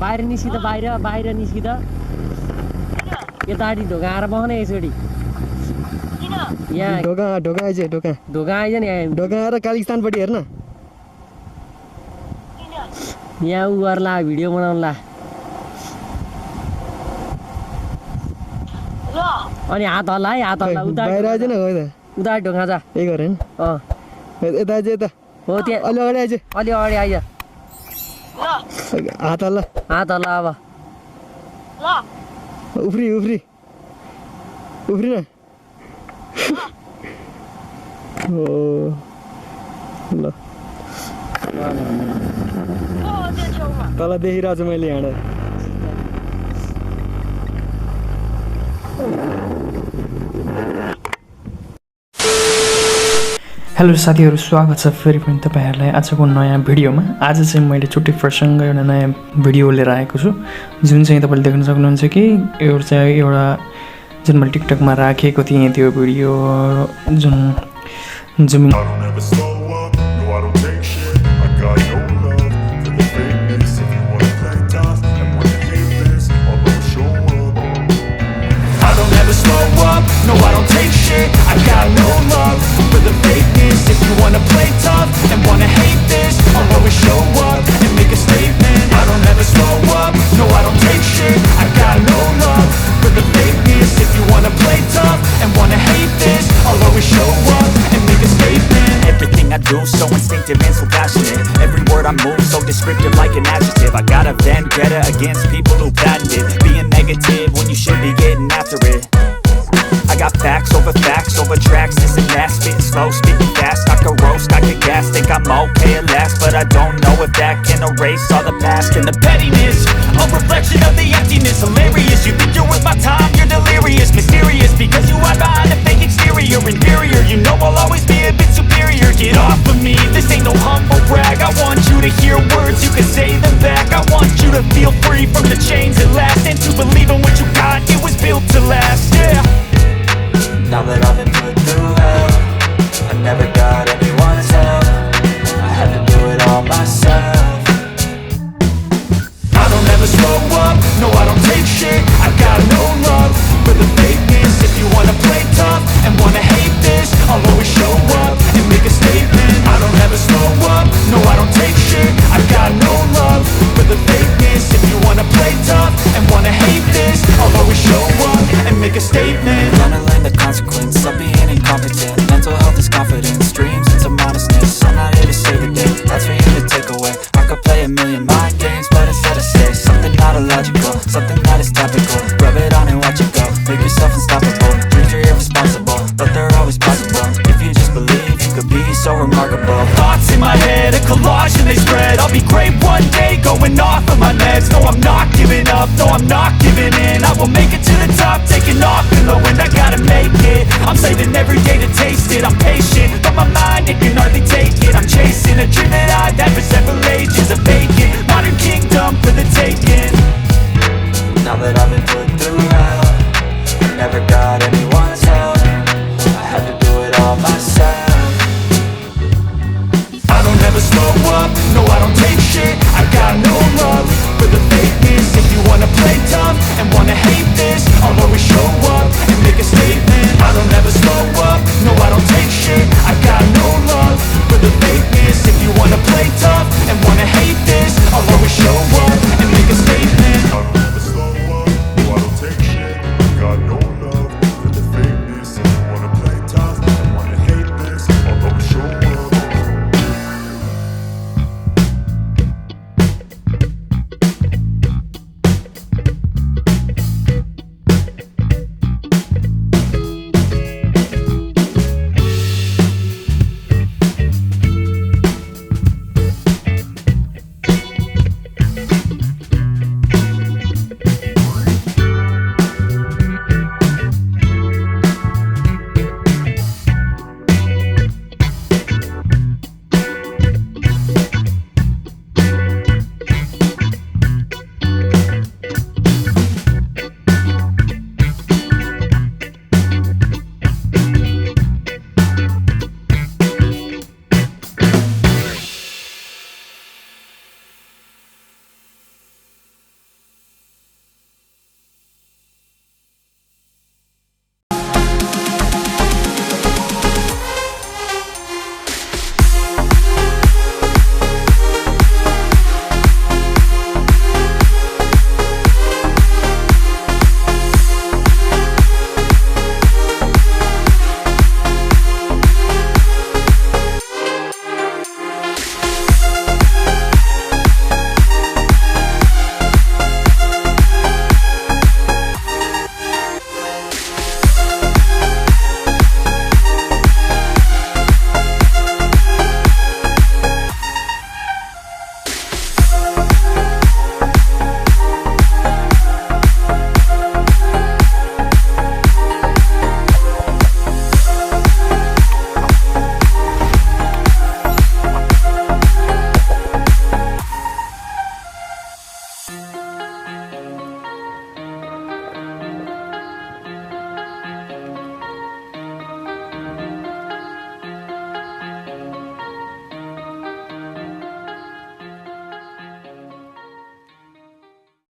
बाहिर निस्किँदा बाहिर निस्किँदा यताडी ढोका आएर बस्ने यसरी यहाँ ढोका आइज ढोका आइज नि ढोका आएर कालिस्तानपट्टि हेर्न यहाँ उ गर्ला भिडियो बनाउला अनि हात हल्ला है हात हल्ला बाहिर आइज न गयो त उता ढोका जा यही गरे नि यता आइज यता हो त्यहाँ अलि अगाडि आइज अलि अगाडि आइज हात हल्ला अब उफ्री न ल तल देखिरहेको छु मैले यहाँ हेलो साथीहरू स्वागत छ फेरि पनि तपाईहरुलाई आजको नयाँ भिडियोमा। आज चाहिँ मैले छुट्टै प्रसङ्ग एउटा नयाँ भिडियो लिएर आएको छु जुन चाहिँ तपाईले देख्न सक्नुहुन्छ कि यो चाहिँ एउटा जुन मैले टिकटकमा राखेको थिएँ त्यो video Jun No, I don't take shit, I got no love for the fakeness. If you wanna play tough and wanna hate this, I'll always show up and make a statement. I don't ever slow up, no, I don't take shit, I got no love for the fakeness. If you wanna play tough and wanna hate this, I'll always show up and make a statement. Everything I do so instinctive and so passionate. Every word I move so descriptive like an adjective. I got a vendetta against people who patented being negative when you should be getting after it. I got facts over tracks, this and that, spitting slow, speaking fast. I can roast, I can gas, think I'm okay at last, but I don't know if that can erase all the past and the pettiness. A reflection of the emptiness, hilarious. You think you're worth my time, you're delirious, mysterious, because you hide behind a fake exterior. Inferior, you know I'll always be a bit superior. Get off of me, this ain't no humble brag. I want you to hear words, you can say them back. I want you to feel free from the chains at last, and to believe in what you got, it was built to last, yeah. Now that I've been put through hell, I never got anyone's help, I had to do it all myself. I don't ever slow up, no I don't take shit, I got no love for the fakeness. If you wanna play tough and wanna hate this, I'll always show up and make a statement. I don't ever slow up, no I don't take shit, I got no love for the fakeness. If you wanna play tough and wanna hate this, I'll always show up and make a statement. Gonna learn the consequence of being incompetent. Mental health is confidence, dreams into modestness. I'm not here to save the day, that's for you to take away. I could play a million mind games, but instead I say something not illogical, something that is topical. Rub it on and watch it go, make yourself unstoppable. Dreams are irresponsible, but they're always possible. If you just believe, you could be so remarkable. Thoughts in my head, a collage and they spread. I'll be great one day, going off of my meds. No, I'm not giving up, no, I'm not giving in. I will make it to the top, taking off in the wind. I gotta make it, I'm saving every day to taste it. I'm patient, but my mind, it can hardly take it. I'm chasing a dream that I've had for several ages. A vacant, modern kingdom for the taking. Now that I've been